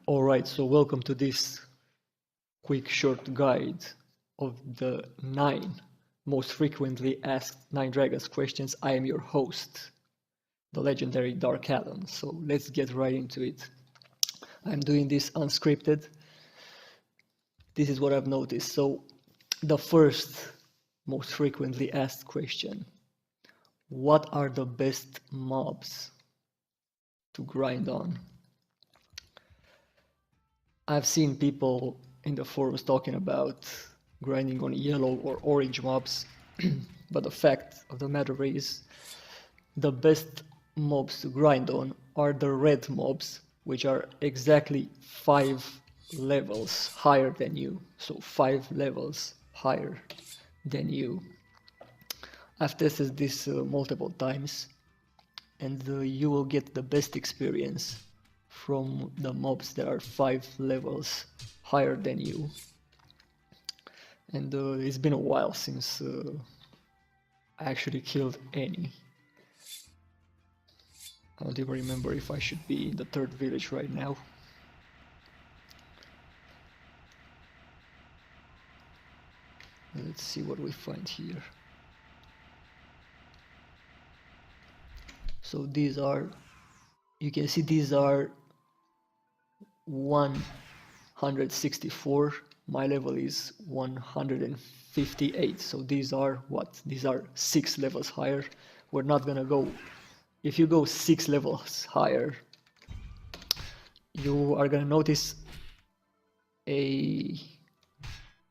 Alright, so welcome to this quick short guide of the 9 most frequently asked 9 Dragons questions. I am your host, the legendary DarkAlan, so let's get right into it. I'm doing this unscripted. This is what I've noticed. So the first most frequently asked question: what are the best mobs to grind on? I've seen people in the forums talking about grinding on yellow or orange mobs, but the fact of the matter is the best mobs to grind on are the red mobs, which are exactly 5 levels higher than you. So 5 levels higher than you. I've tested this multiple times, and you will get the best experience from the mobs that are 5 levels higher than you. And it's been a while since I actually killed any. I don't even remember if I should be in the 3rd village right now. Let's see what we find here. So these are, you can see these are 164. My level is 158. So these are what? These are 6 levels higher. We're not gonna go. If you go 6 levels higher, you are gonna notice a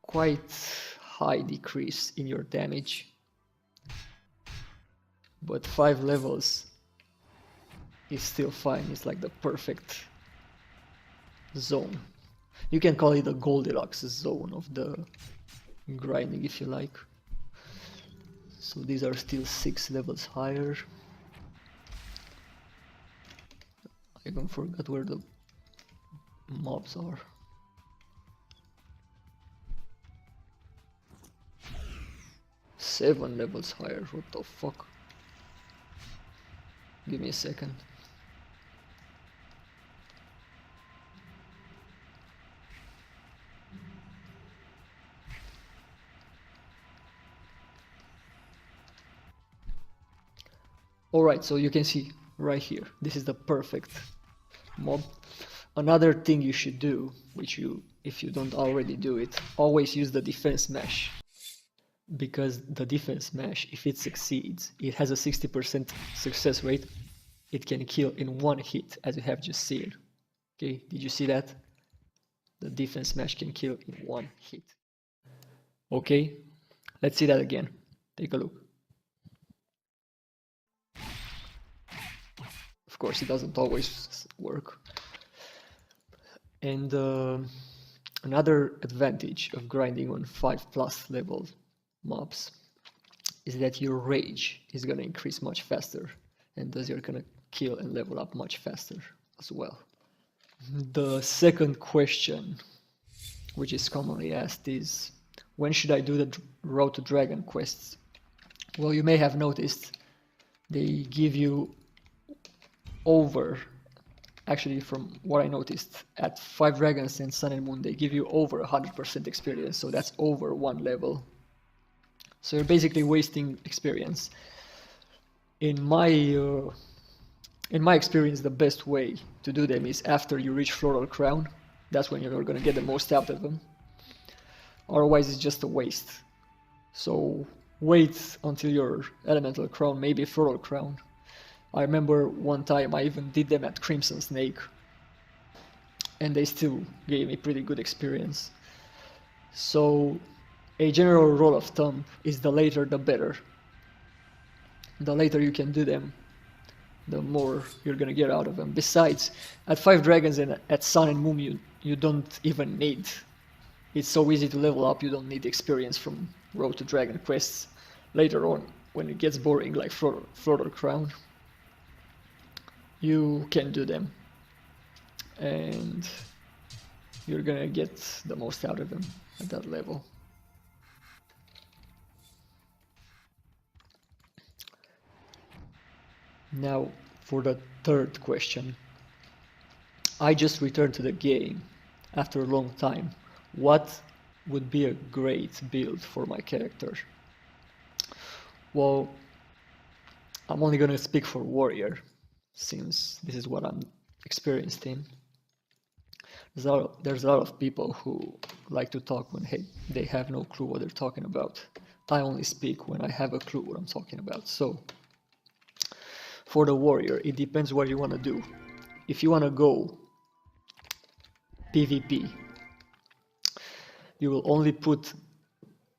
quite high decrease in your damage. But 5 levels is still fine. It's like the perfect zone. You can call it the Goldilocks zone of the grinding if you like. So these are still 6 levels higher. I even forgot where the mobs are. Seven levels higher, what the fuck? Give me a second. Alright, so you can see right here, this is the perfect mob. Another thing you should do, which if you don't already do it, always use the defense mesh. Because the defense mesh, if it succeeds, it has a 60% success rate. It can kill in 1 hit, as you have just seen. Okay, did you see that? The defense mesh can kill in 1 hit. Okay, let's see that again. Take a look. Of course, it doesn't always work. And another advantage of grinding on 5+ level mobs is that your rage is gonna increase much faster, and thus you're gonna kill and level up much faster as well. The second question, which is commonly asked, is when should I do the Road to Dragon quests? Well, you may have noticed they give you over, actually from what I noticed, at 5 Dragons and Sun and Moon they give you over 100% experience, so that's over 1 level. So you're basically wasting experience. In my experience, the best way to do them is after you reach Floral Crown. That's when you're gonna get the most out of them. Otherwise it's just a waste. So wait until your Elemental Crown, maybe Floral Crown. I remember one time I even did them at Crimson Snake, and they still gave me pretty good experience. So a general rule of thumb is the later the better. The later you can do them, the more you're gonna get out of them. Besides, at 5 Dragons and at Sun and Moon you don't even need. It's so easy to level up, you don't need experience from Road to Dragon quests. Later on, when it gets boring like Floral Crown, you can do them. And you're gonna get the most out of them at that level. Now for the third question: I just returned to the game after a long time. What would be a great build for my character? Well, I'm only gonna speak for warrior, since this is what I'm experienced in. There's a lot of people who like to talk when they have no clue what they're talking about. I only speak when I have a clue what I'm talking about. So, for the warrior, it depends what you want to do. If you want to go PvP, you will only put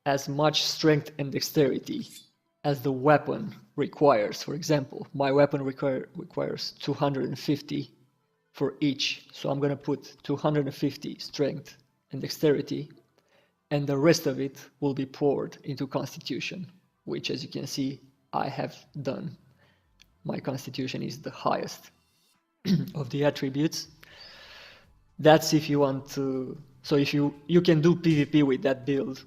as much strength and dexterity as the weapon requires. For example, my weapon requires 250 for each, so I'm gonna put 250 strength and dexterity, and the rest of it will be poured into Constitution, which, as you can see, I have done. My Constitution is the highest of the attributes. That's if you want to. So if you can do PvP with that build,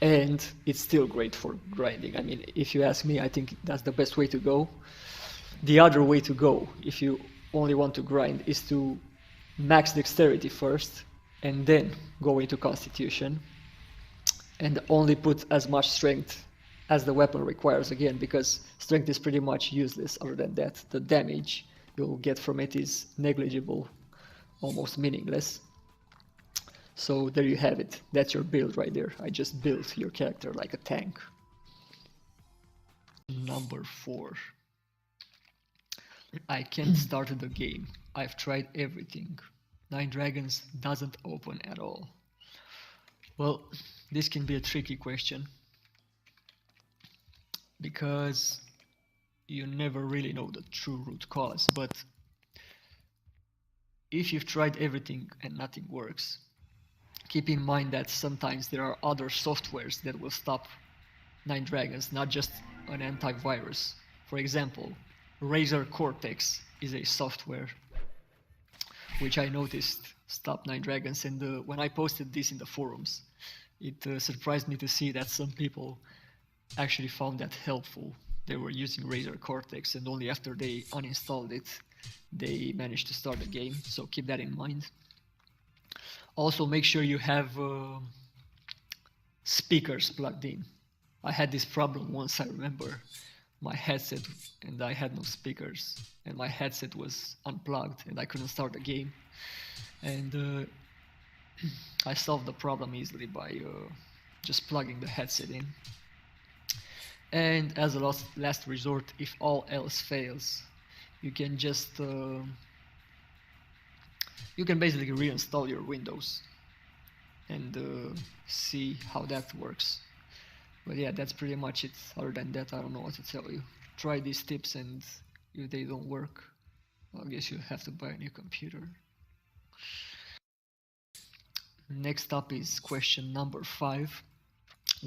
and it's still great for grinding. I mean, if you ask me, I think that's the best way to go. The other way to go, if you only want to grind, is to max dexterity first and then go into Constitution, and only put as much strength as the weapon requires, again, because strength is pretty much useless. Other than that, the damage you'll get from it is negligible, almost meaningless. So there you have it. That's your build right there. I just built your character like a tank. Number 4. I can't start the game. I've tried everything. 9Dragons doesn't open at all. Well, this can be a tricky question, because you never really know the true root cause. But if you've tried everything and nothing works, keep in mind that sometimes there are other softwares that will stop 9Dragons, not just an antivirus. For example, Razer Cortex is a software which I noticed stopped 9Dragons, and when I posted this in the forums, it surprised me to see that some people actually found that helpful. They were using Razer Cortex, and only after they uninstalled it, they managed to start the game, so keep that in mind. Also, make sure you have speakers plugged in. I had this problem once, I remember. My headset, and I had no speakers, and my headset was unplugged, and I couldn't start the game. And I solved the problem easily by just plugging the headset in. And as a last resort, if all else fails, you can just you can basically reinstall your Windows and see how that works. But yeah, that's pretty much it. Other than that, I don't know what to tell you. Try these tips, and if they don't work, I guess you have to buy a new computer. Next up is question number 5.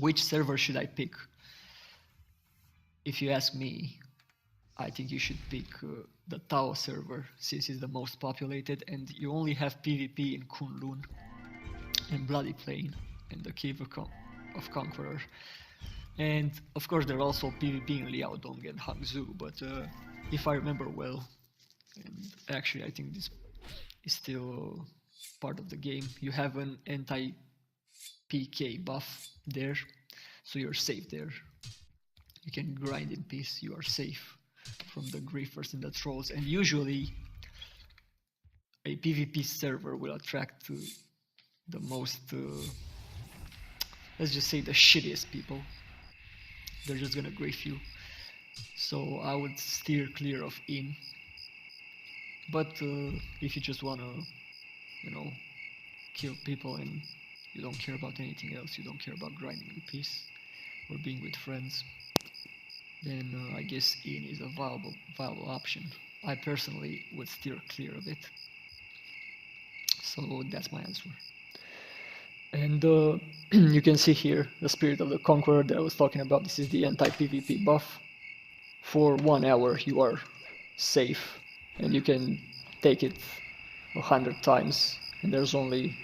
Which server should I pick? If you ask me, I think you should pick the Tao server, since it's the most populated, and you only have PvP in Kunlun and Bloody Plain and the Cave of Conqueror. And of course there are also PvP in Liaodong and Hangzhou, but if I remember well, and actually I think this is still part of the game, you have an anti-PK buff there, so you're safe there. You can grind in peace, you are safe from the griefers and the trolls, and usually a PvP server will attract the most, let's just say, the shittiest people. They're just gonna grief you, so I would steer clear of in. But if you just wanna, you know, kill people and you don't care about anything else, you don't care about grinding in peace or being with friends, then I guess in is a viable option. I personally would steer clear of it. So that's my answer. And you can see here the Spirit of the Conqueror that I was talking about. This is the anti-PvP buff. For 1 hour you are safe, and you can take it 100 times, and there's only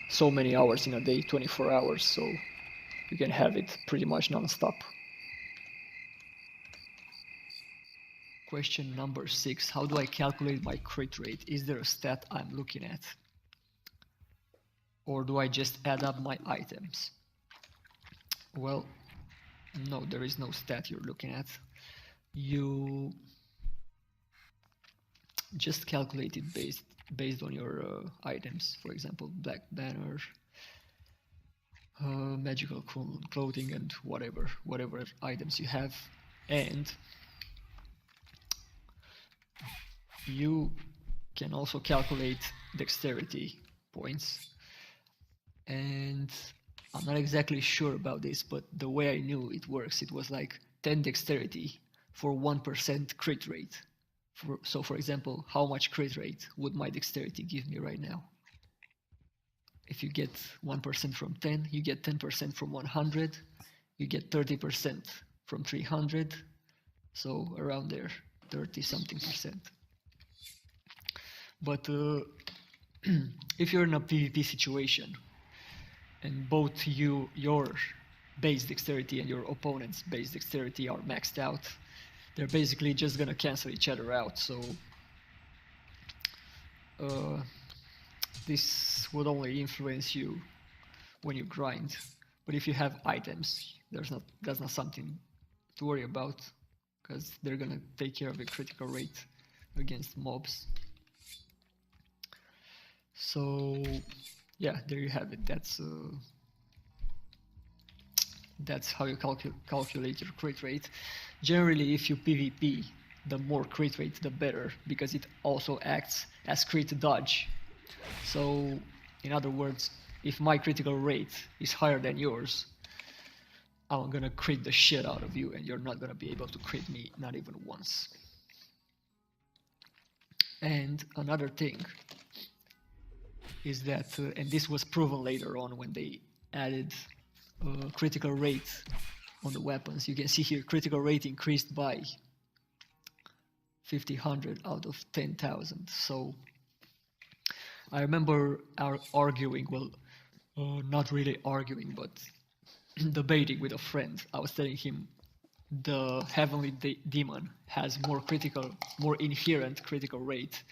so many hours in a day, 24 hours, so you can have it pretty much non-stop. Question number 6. How do I calculate my crit rate? Is there a stat I'm looking at? Or do I just add up my items? Well, no, there is no stat you're looking at. You just calculate it based on your items. For example, black banner, magical clothing, and whatever items you have. And you can also calculate dexterity points. And I'm not exactly sure about this, but the way I knew it works, it was like 10 dexterity for 1% crit rate. So for example, how much crit rate would my dexterity give me right now? If you get 1% from 10, you get 10% from 100, you get 30% from 300, so around there, 30 something percent. But if you're in a PvP situation and both your base dexterity and your opponent's base dexterity are maxed out, they're basically just gonna cancel each other out. So this would only influence you when you grind. But if you have items, that's not something to worry about, because they're gonna take care of the critical rate against mobs. So yeah, there you have it. That's how you calculate your crit rate. Generally, if you PvP, the more crit rate, the better, because it also acts as crit dodge. So, in other words, if my critical rate is higher than yours, I'm gonna crit the shit out of you, and you're not gonna be able to crit me, not even once. And another thing is that, and this was proven later on when they added critical rate on the weapons. You can see here critical rate increased by 500 out of 10,000. So I remember arguing, well, not really arguing, but debating with a friend. I was telling him the Heavenly Demon has more inherent critical rate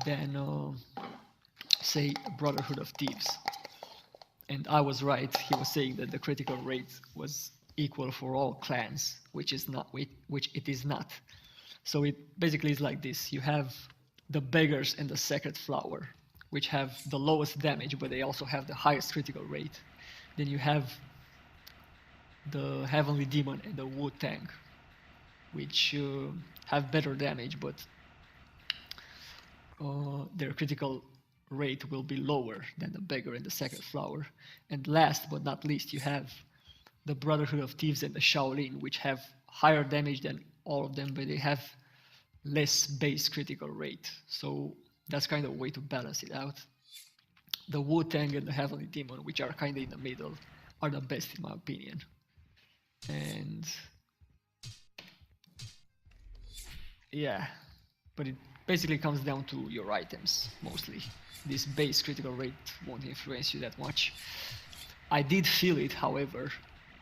than say Brotherhood of Thieves. And I was right. He was saying that the critical rate was equal for all clans, which it is not. So it basically is like this. You have the Beggars and the Sacred Flower, which have the lowest damage, but they also have the highest critical rate. Then you have the Heavenly Demon and the Wu-Tang, which have better damage, but their critical rate will be lower than the Beggar and the Sacred Flower. And last but not least, you have the Brotherhood of Thieves and the Shaolin, which have higher damage than all of them, but they have less base critical rate. So that's kind of a way to balance it out. The Wu-Tang and the Heavenly Demon, which are kind of in the middle, are the best in my opinion. And yeah, but it basically comes down to your items mostly. This base critical rate won't influence you that much. I did feel it, however,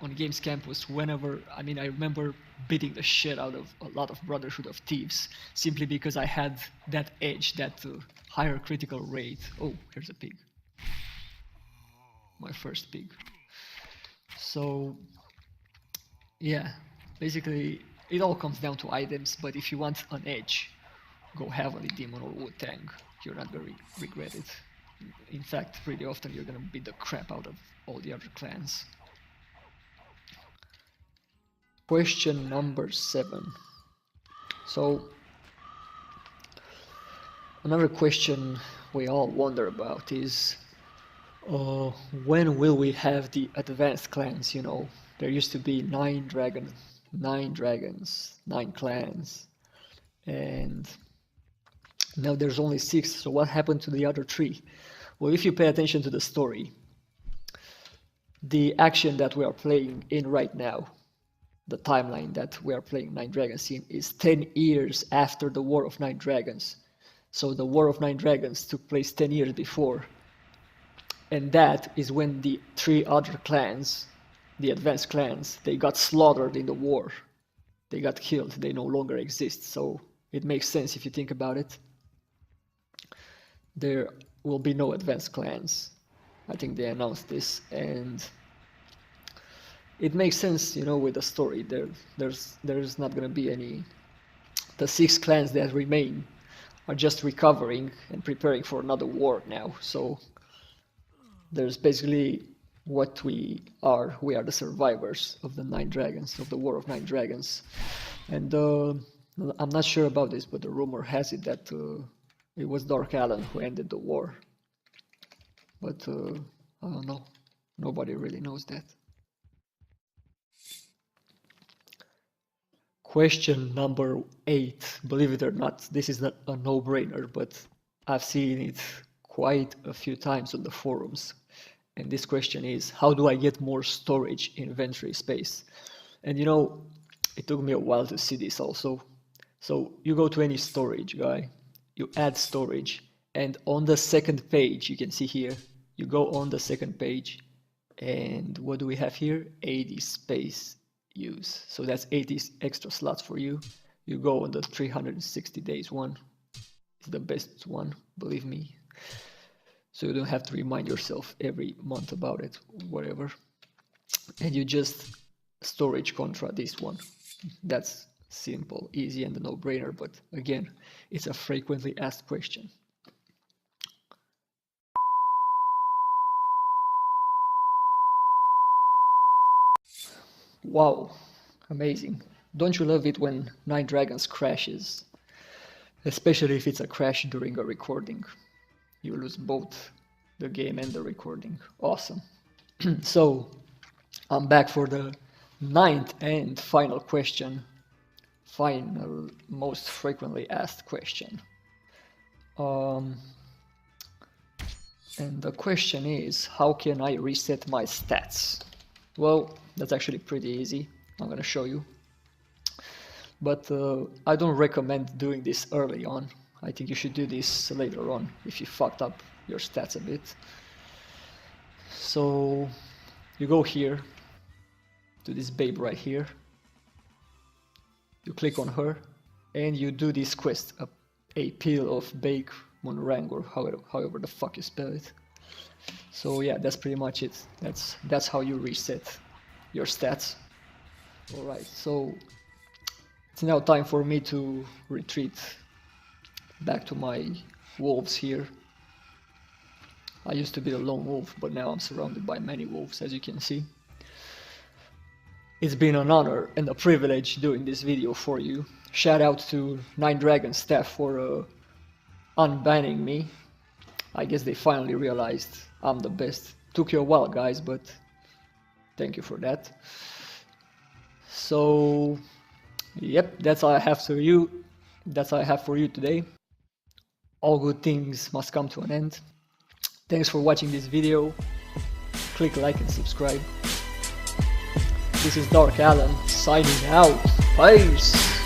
on Games Campus whenever, I remember beating the shit out of a lot of Brotherhood of Thieves, simply because I had that edge, that higher critical rate. Oh, here's a pig. My first pig. So, yeah, basically it all comes down to items, but if you want an edge, go Heavenly Demon or Wu-Tang. You're not going to regret it. In fact, pretty often you're going to beat the crap out of all the other clans. Question number 7. So, another question we all wonder about is, when will we have the advanced clans? You know, there used to be 9 dragons, 9 clans, and now there's only 6, so what happened to the other 3? Well, if you pay attention to the story, the action that we are playing in right now, the timeline that we are playing 9 Dragons in, is 10 years after the War of 9 Dragons. So the War of 9 Dragons took place 10 years before. And that is when the 3 other clans, the advanced clans, they got slaughtered in the war. They got killed, they no longer exist. So it makes sense if you think about it. There will be no advanced clans. I think they announced this, and it makes sense, you know, with the story. There's not gonna be any. The 6 clans that remain are just recovering and preparing for another war now. So there's basically what we are. We are the survivors of the 9 dragons, of the War of 9 Dragons. And I'm not sure about this, but the rumor has it that it was DarkAlan who ended the war. But I don't know. Nobody really knows that. Question number 8. Believe it or not, this is not a no-brainer, but I've seen it quite a few times on the forums. And this question is, how do I get more storage inventory space? And you know, it took me a while to see this also. So you go to any storage guy, you add storage, and on the second page, you can see here, you go on the second page, and what do we have here? 80 space use. So that's 80 extra slots for you. You go on the 360 days one. It's the best one, believe me. So you don't have to remind yourself every month about it, whatever. And you just storage contra this one. That's simple, easy, and a no-brainer, but again, it's a frequently asked question. Wow, amazing. Don't you love it when 9 Dragons crashes? Especially if it's a crash during a recording. You lose both the game and the recording. Awesome. So, I'm back for the 9th and final question. Final, most frequently asked question. And the question is, how can I reset my stats? Well, that's actually pretty easy. I'm gonna show you. But I don't recommend doing this early on. I think you should do this later on if you fucked up your stats a bit. So you go here to this babe right here. You click on her and you do this quest, a peel of bake Monrang, or however the fuck you spell it. So yeah, that's pretty much it. That's how you reset your stats. Alright, so it's now time for me to retreat back to my wolves here. I used to be a lone wolf, but now I'm surrounded by many wolves, as you can see. It's been an honor and a privilege doing this video for you. Shout out to 9 Dragons staff for unbanning me. I guess they finally realized I'm the best. Took you a while, guys, but thank you for that. So, yep, that's all I have for you. That's all I have for you today. All good things must come to an end. Thanks for watching this video. Click like and subscribe. This is DarkAlan signing out. Peace!